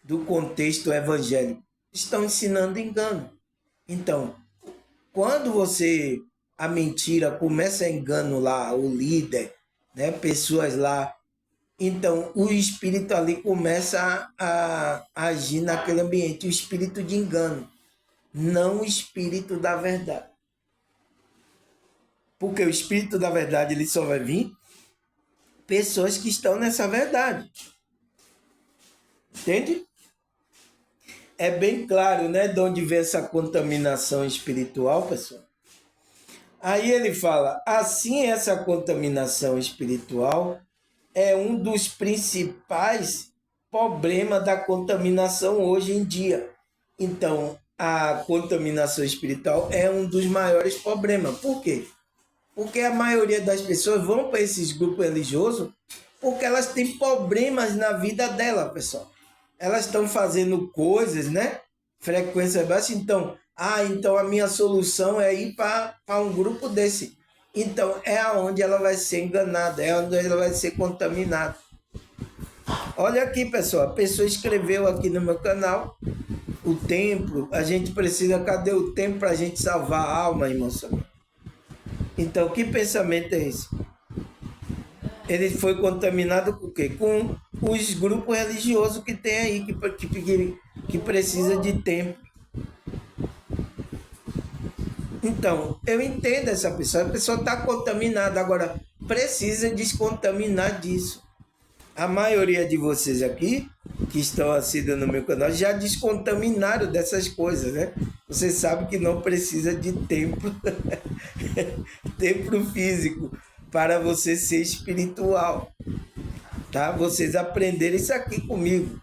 do contexto evangélico. Estão ensinando engano. Então, quando a mentira começa a engano lá, o líder, né, pessoas lá, então o espírito ali começa a agir naquele ambiente, o espírito de engano, não o espírito da verdade. Porque o espírito da verdade ele só vai vir pessoas que estão nessa verdade. Entende? É bem claro, né, de onde vem essa contaminação espiritual, pessoal. Aí ele fala, assim essa contaminação espiritual é um dos principais problemas da contaminação hoje em dia. Então, a contaminação espiritual é um dos maiores problemas. Por quê? Porque a maioria das pessoas vão para esses grupos religiosos porque elas têm problemas na vida dela, pessoal. Elas estão fazendo coisas, né? Frequência baixa, então a minha solução é ir para um grupo desse. Então, é aonde ela vai ser enganada, é onde ela vai ser contaminada. Olha aqui, pessoal, a pessoa escreveu aqui no meu canal, o templo, a gente precisa, cadê o templo para a gente salvar a alma, irmão? Então, que pensamento é esse? Ele foi contaminado com o quê? Com os grupos religiosos que tem aí, que precisa de templo. Então, eu entendo essa pessoa. A pessoa está contaminada. Agora, precisa descontaminar disso. A maioria de vocês aqui, que estão assistindo no meu canal, já descontaminaram dessas coisas, né? Você sabe que não precisa de templo, templo físico para você ser espiritual, tá? Vocês aprenderam isso aqui comigo,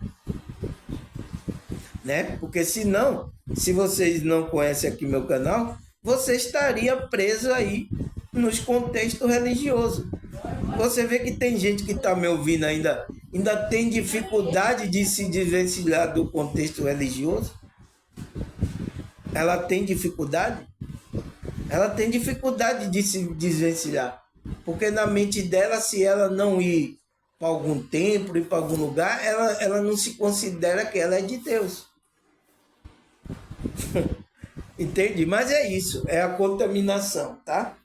né? Porque senão, se vocês não conhecem aqui meu canal, você estaria preso aí nos contextos religiosos. Você vê que tem gente que está me ouvindo ainda tem dificuldade de se desvencilhar do contexto religioso. Ela tem dificuldade? Ela tem dificuldade de se desvencilhar. Porque na mente dela, se ela não ir para algum templo, ir para algum lugar, ela não se considera que ela é de Deus. Entende? Mas é isso, é a contaminação, tá?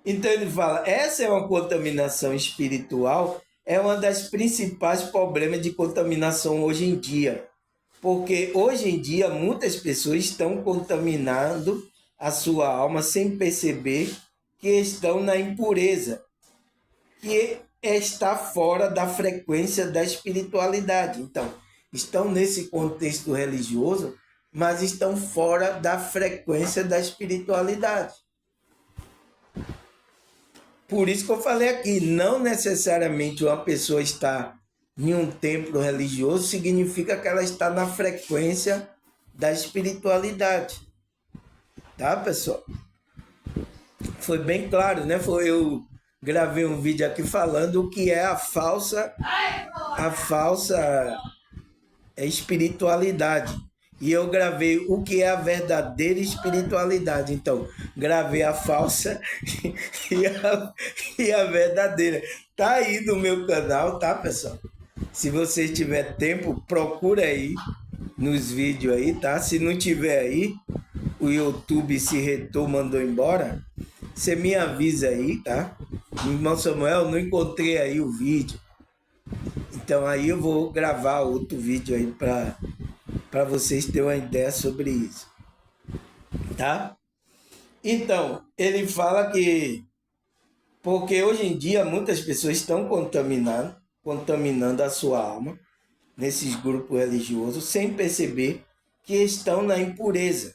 Então ele fala, essa é uma contaminação espiritual, é uma das principais problemas de contaminação hoje em dia. Porque hoje em dia muitas pessoas estão contaminando a sua alma sem perceber que estão na impureza, que está fora da frequência da espiritualidade. Então, estão nesse contexto religioso, mas estão fora da frequência da espiritualidade. Por isso que eu falei aqui, não necessariamente uma pessoa está em um templo religioso significa que ela está na frequência da espiritualidade. Tá, pessoal? Foi bem claro, né? Eu gravei um vídeo aqui falando o que é a falsa espiritualidade. E eu gravei o que é a verdadeira espiritualidade. Então, gravei a falsa e a verdadeira. Tá aí no meu canal, tá, pessoal? Se você tiver tempo, procura aí nos vídeos aí, tá? Se não tiver aí, o YouTube se retou, mandou embora, você me avisa aí, tá? Irmão Samuel, não encontrei aí o vídeo. Então aí eu vou gravar outro vídeo aí para vocês terem uma ideia sobre isso, tá? Então, ele fala que porque hoje em dia muitas pessoas estão contaminando a sua alma nesses grupos religiosos sem perceber que estão na impureza,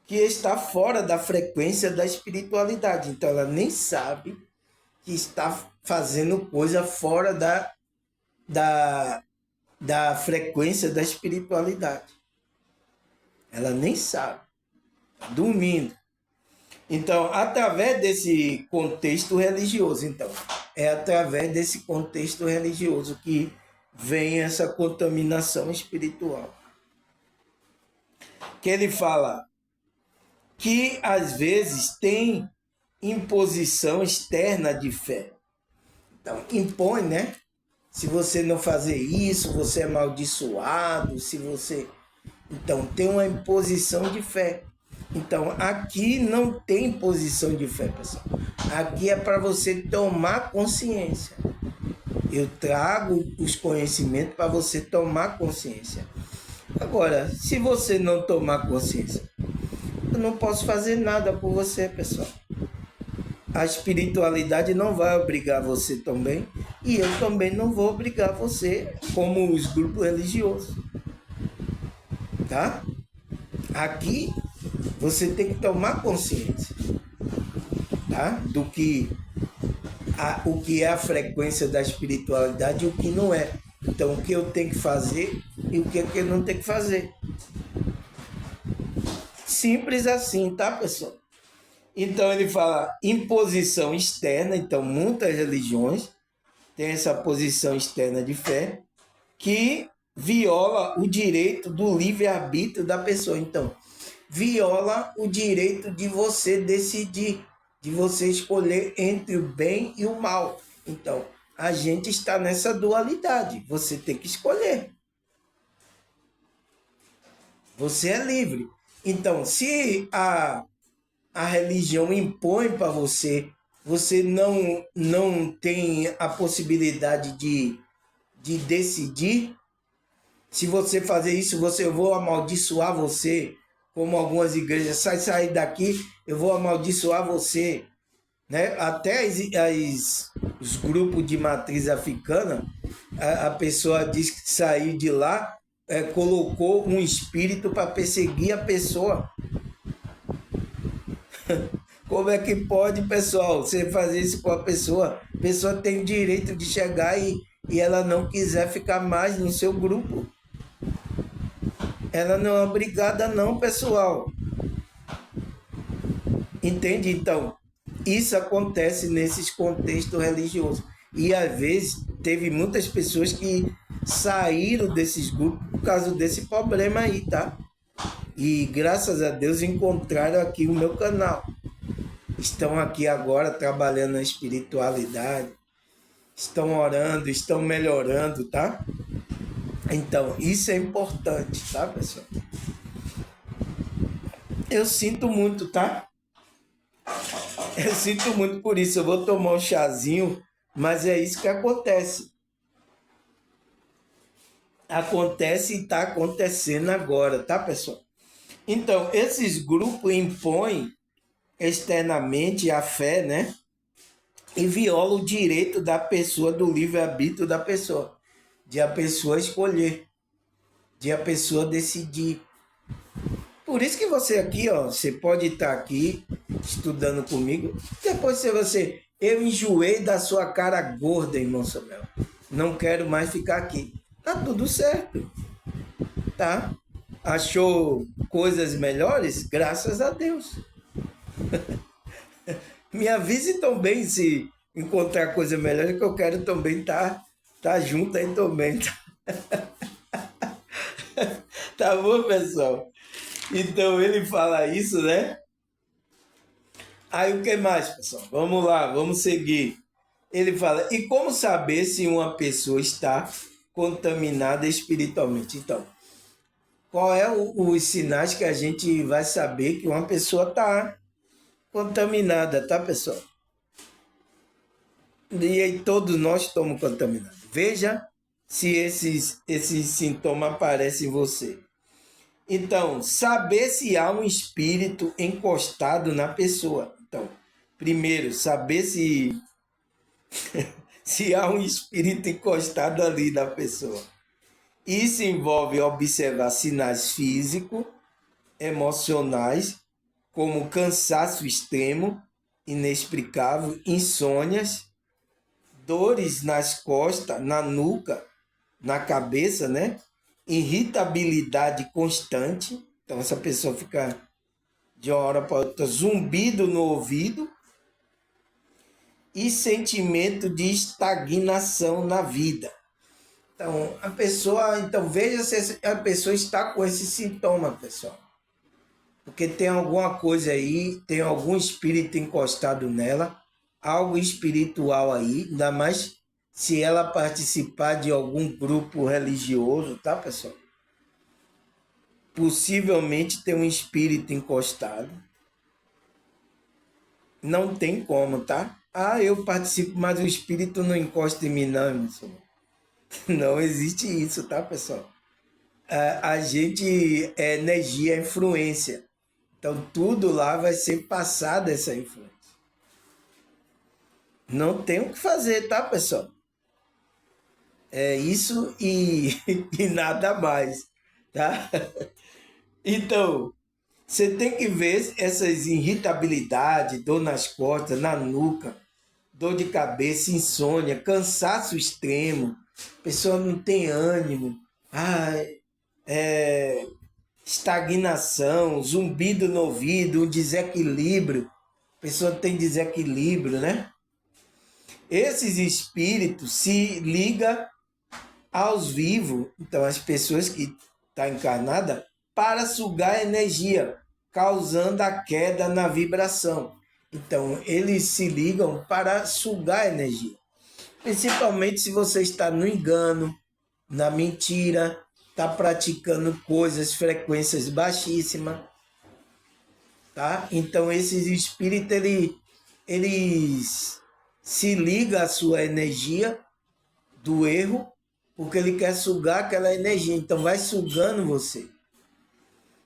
que está fora da frequência da espiritualidade. Então ela nem sabe que está fazendo coisa fora da frequência da espiritualidade. Ela nem sabe. Dormindo. Então, através desse contexto religioso, é através desse contexto religioso que vem essa contaminação espiritual. Que ele fala que às vezes tem imposição externa de fé. Então, impõe, né? Se você não fazer isso, você é amaldiçoado, se você... Então, tem uma imposição de fé. Então, aqui não tem imposição de fé, pessoal. Aqui é para você tomar consciência. Eu trago os conhecimentos para você tomar consciência. Agora, se você não tomar consciência, eu não posso fazer nada por você, pessoal. A espiritualidade não vai obrigar você também, e eu também não vou obrigar você, como os grupos religiosos. Tá? Aqui você tem que tomar consciência, tá? Do que o que é a frequência da espiritualidade e o que não é. Então, o que eu tenho que fazer e o que eu não tenho que fazer. Simples assim, tá, pessoal? Então, ele fala imposição externa. Então, muitas religiões têm essa posição externa de fé que viola o direito do livre-arbítrio da pessoa. Então, viola o direito de você decidir, de você escolher entre o bem e o mal. Então, a gente está nessa dualidade. Você tem que escolher. Você é livre. Então, se a religião impõe para você, você não tem a possibilidade de decidir. Se você fazer isso, eu vou amaldiçoar você, como algumas igrejas, sai daqui, eu vou amaldiçoar você. Né? Até os grupos de matriz africana, a pessoa diz que saiu de lá, colocou um espírito para perseguir a pessoa. Como é que pode, pessoal, você fazer isso com a pessoa? A pessoa tem o direito de chegar e ela não quiser ficar mais no seu grupo. Ela não é obrigada não, pessoal. Entende? Então, isso acontece nesses contextos religiosos. E às vezes teve muitas pessoas que saíram desses grupos por causa desse problema aí, tá? E graças a Deus encontraram aqui o meu canal. Estão aqui agora trabalhando na espiritualidade, estão orando, estão melhorando, tá? Então, isso é importante, tá, pessoal? Eu sinto muito, tá? Eu sinto muito por isso. Eu vou tomar um chazinho, mas é isso que acontece. Acontece e está acontecendo agora, tá, pessoal? Então, esses grupos impõem externamente a fé, né? E viola o direito da pessoa, do livre-arbítrio da pessoa, de a pessoa escolher, de a pessoa decidir. Por isso que você aqui, ó, você pode estar aqui estudando comigo, depois se você, eu enjoei da sua cara gorda, irmão Samuel, não quero mais ficar aqui. Tá tudo certo, tá? Achou coisas melhores? Graças a Deus. Me avise também se encontrar coisa melhor, que eu quero também tá junto aí também. Tá bom, pessoal? Então ele fala isso, né? Aí o que mais, pessoal? Vamos lá, vamos seguir. Ele fala, e como saber se uma pessoa está contaminada espiritualmente? Então, qual é os sinais que a gente vai saber que uma pessoa está contaminada, tá, pessoal? E aí todos nós estamos contaminados. Veja se esses sintomas aparecem em você. Então, saber se há um espírito encostado na pessoa. Então, primeiro, saber se há um espírito encostado ali na pessoa. Isso envolve observar sinais físicos, emocionais, como cansaço extremo, inexplicável, insônias, dores nas costas, na nuca, na cabeça, né? Irritabilidade constante. Então, essa pessoa fica de uma hora para outra, zumbido no ouvido, e sentimento de estagnação na vida. Então, veja se a pessoa está com esse sintoma, pessoal. Porque tem alguma coisa aí, tem algum espírito encostado nela, algo espiritual aí, ainda mais se ela participar de algum grupo religioso, tá, pessoal? Possivelmente tem um espírito encostado. Não tem como, tá? Ah, eu participo, mas o espírito não encosta em mim, não, pessoal. Não existe isso, tá, pessoal? A gente é energia, é influência. Então, tudo lá vai ser passado essa influência. Não tem o que fazer, tá, pessoal? É isso e nada mais, tá? Então, você tem que ver essas irritabilidades, dor nas costas, na nuca, dor de cabeça, insônia, cansaço extremo, a pessoa não tem ânimo, estagnação, zumbido no ouvido, um desequilíbrio, a pessoa tem desequilíbrio, né? Esses espíritos se ligam aos vivos, então as pessoas que estão encarnadas, para sugar energia, causando a queda na vibração. Então, eles se ligam para sugar energia. Principalmente se você está no engano, na mentira, está praticando coisas, frequências baixíssimas. Tá? Então, esses espíritos, eles se ligam à sua energia do erro, porque ele quer sugar aquela energia. Então, vai sugando você.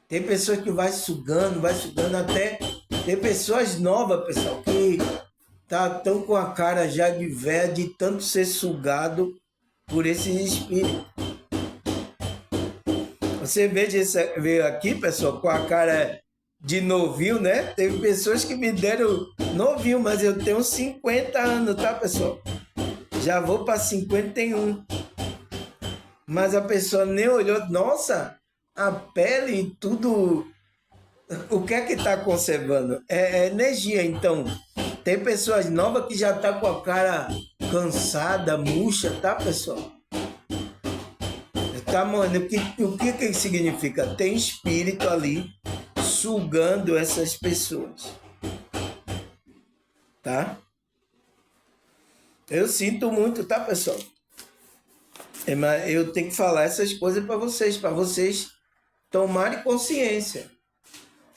Tem pessoas que vai sugando até. Tem pessoas novas, pessoal, que tão com a cara já de velha, de tanto ser sugado por esse espírito. Você vê aqui, pessoal, com a cara de novinho, né? Teve pessoas que me deram novinho, mas eu tenho 50 anos, tá, pessoal? Já vou para 51. Mas a pessoa nem olhou. Nossa, a pele e tudo. O que é que está conservando? É energia. Então, tem pessoas novas que já tá com a cara cansada, murcha, tá, pessoal? Tá, mano, o que significa? Tem espírito ali sugando essas pessoas, tá? Eu sinto muito, tá, pessoal? Mas eu tenho que falar essas coisas para vocês tomarem consciência.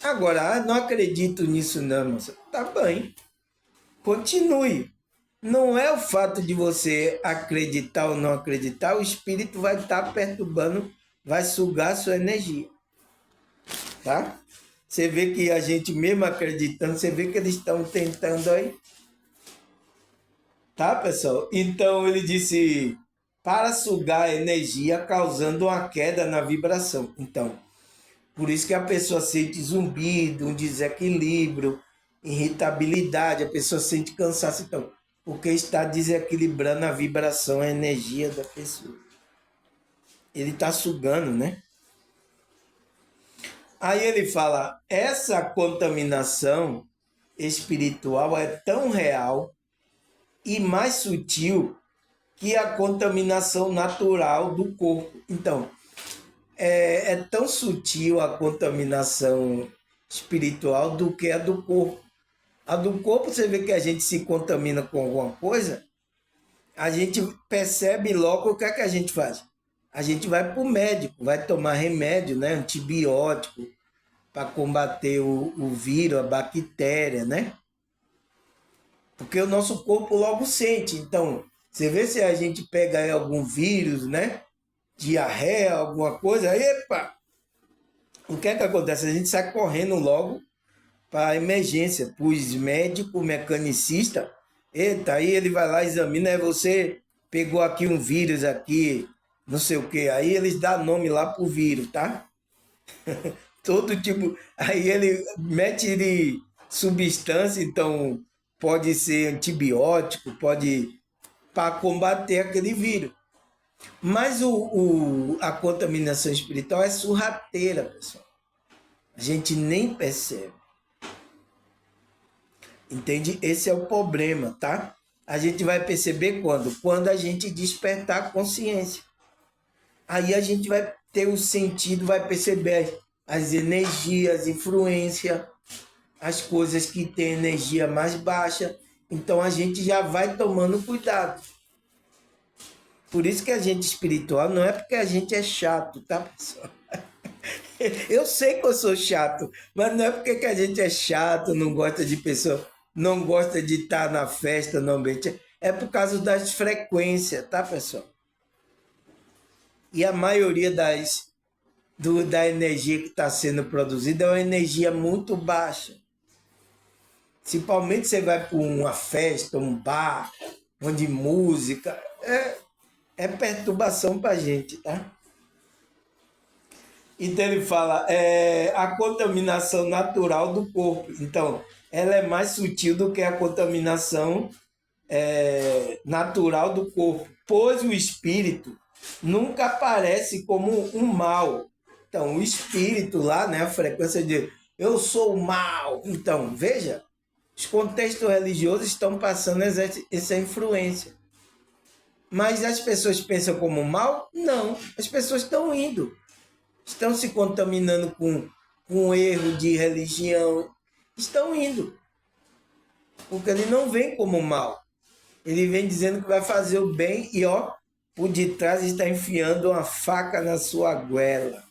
Agora, não acredito nisso não, moça. Tá bem, continue. Não é o fato de você acreditar ou não acreditar, o espírito vai estar perturbando, vai sugar a sua energia, tá? Você vê que a gente mesmo acreditando, você vê que eles estão tentando aí. Tá, pessoal? Então ele disse para sugar a energia, causando uma queda na vibração. Então, por isso que a pessoa sente zumbido, um desequilíbrio, irritabilidade, a pessoa sente cansaço. Então, porque está desequilibrando a vibração, a energia da pessoa. Ele está sugando, né? Aí ele fala, essa contaminação espiritual é tão real e mais sutil que a contaminação natural do corpo. Então, é tão sutil a contaminação espiritual do que a do corpo. A do corpo, você vê que a gente se contamina com alguma coisa, a gente percebe logo o que é que a gente faz. A gente vai para o médico, vai tomar remédio, né, antibiótico, para combater o vírus, a bactéria, né? Porque o nosso corpo logo sente. Então, você vê se a gente pega aí algum vírus, né? Diarreia, alguma coisa, epa! O que é que acontece? A gente sai correndo logo para a emergência, para os médicos, mecanicista. Eita, aí ele vai lá, examina, aí você pegou aqui um vírus aqui, não sei o que. Aí eles dão nome lá pro vírus, tá? Todo tipo. Aí ele mete de substância, então pode ser antibiótico, pode para combater aquele vírus. Mas a contaminação espiritual é sorrateira, pessoal. A gente nem percebe. Entende? Esse é o problema, tá? A gente vai perceber quando? Quando a gente despertar a consciência. Aí a gente vai ter o sentido, vai perceber as energias, influência, as coisas que têm energia mais baixa. Então a gente já vai tomando cuidado. Por isso que a gente espiritual não é porque a gente é chato, tá, pessoal? Eu sei que eu sou chato, mas não é porque que a gente é chato, não gosta de pessoa, não gosta de estar na festa, no ambiente. É por causa das frequências, tá, pessoal? E a maioria da energia que está sendo produzida é uma energia muito baixa. Principalmente você vai para uma festa, um bar, onde música, é perturbação para a gente, tá? Então ele fala, a contaminação natural do corpo. Então, ela é mais sutil do que a contaminação natural do corpo, pois o espírito nunca aparece como um mal. Então, o espírito lá, né, a frequência de eu sou o mal. Então, veja, os contextos religiosos estão passando essa influência. Mas as pessoas pensam como mal? Não, as pessoas estão indo. Estão se contaminando com erro de religião. Estão indo. Porque ele não vem como mal. Ele vem dizendo que vai fazer o bem e, ó, por detrás está enfiando uma faca na sua goela.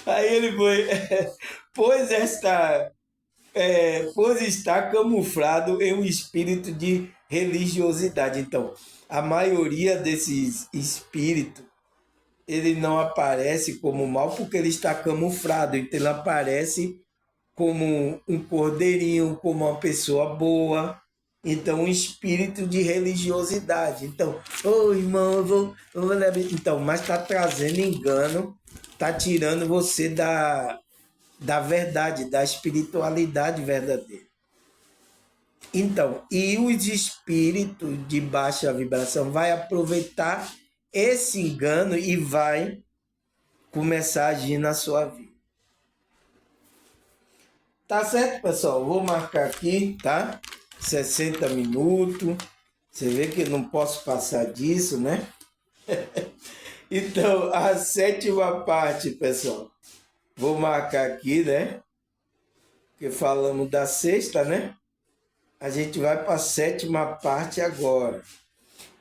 Aí ele foi, pois está camuflado em um espírito de religiosidade. Então, a maioria desses espíritos ele não aparece como mal porque ele está camuflado, então ele aparece como um cordeirinho, como uma pessoa boa, então um espírito de religiosidade. Então, irmão, eu vou levar. Então, mas está trazendo engano, está tirando você da verdade, da espiritualidade verdadeira. Então, e os espíritos de baixa vibração vai aproveitar esse engano e vai começar a agir na sua vida. Tá certo, pessoal? Vou marcar aqui, tá? 60 minutos. Você vê que eu não posso passar disso, né? Então, a sétima parte, pessoal. Vou marcar aqui, né? Porque falamos da sexta, né? A gente vai para a sétima parte agora.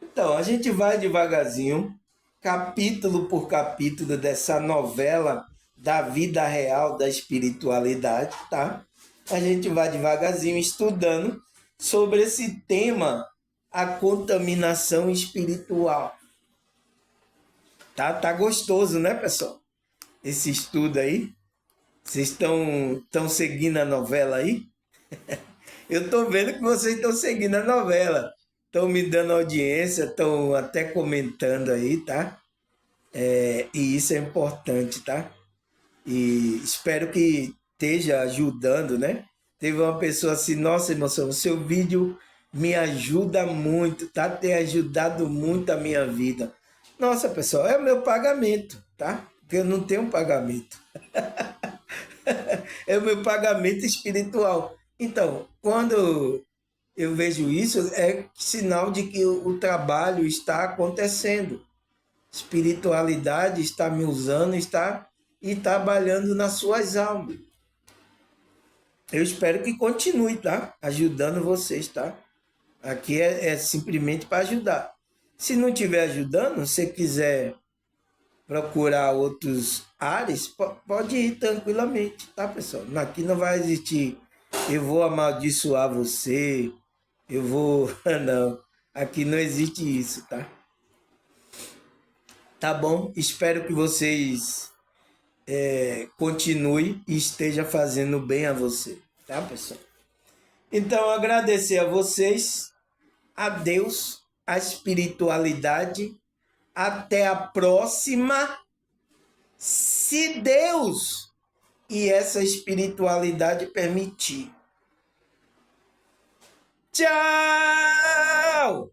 Então, a gente vai devagarzinho, capítulo por capítulo dessa novela da vida real da espiritualidade, tá? A gente vai devagarzinho estudando sobre esse tema, a contaminação espiritual. Tá gostoso, né, pessoal? Esse estudo aí. Vocês estão seguindo a novela aí? Eu estou vendo que vocês estão seguindo a novela. Estão me dando audiência, estão até comentando aí, tá? E isso é importante, tá? E espero que esteja ajudando, né? Teve uma pessoa assim, nossa, emoção, o seu vídeo me ajuda muito, tá? Tem ajudado muito a minha vida. Nossa, pessoal, é o meu pagamento, tá? Porque eu não tenho pagamento. É o meu pagamento espiritual. Então, quando eu vejo isso, é sinal de que o trabalho está acontecendo. Espiritualidade está me usando, está e trabalhando nas suas almas. Eu espero que continue, tá? Ajudando vocês, tá? Aqui é simplesmente para ajudar. Se não estiver ajudando, se quiser procurar outros áreas, pode ir tranquilamente, tá, pessoal? Aqui não vai existir, eu vou amaldiçoar você, eu vou. Não, aqui não existe isso, tá? Tá bom? Espero que vocês continue e esteja fazendo bem a você, tá, pessoal? Então, agradecer a vocês, a Deus, a espiritualidade. Até a próxima, se Deus e essa espiritualidade permitir. Tchau!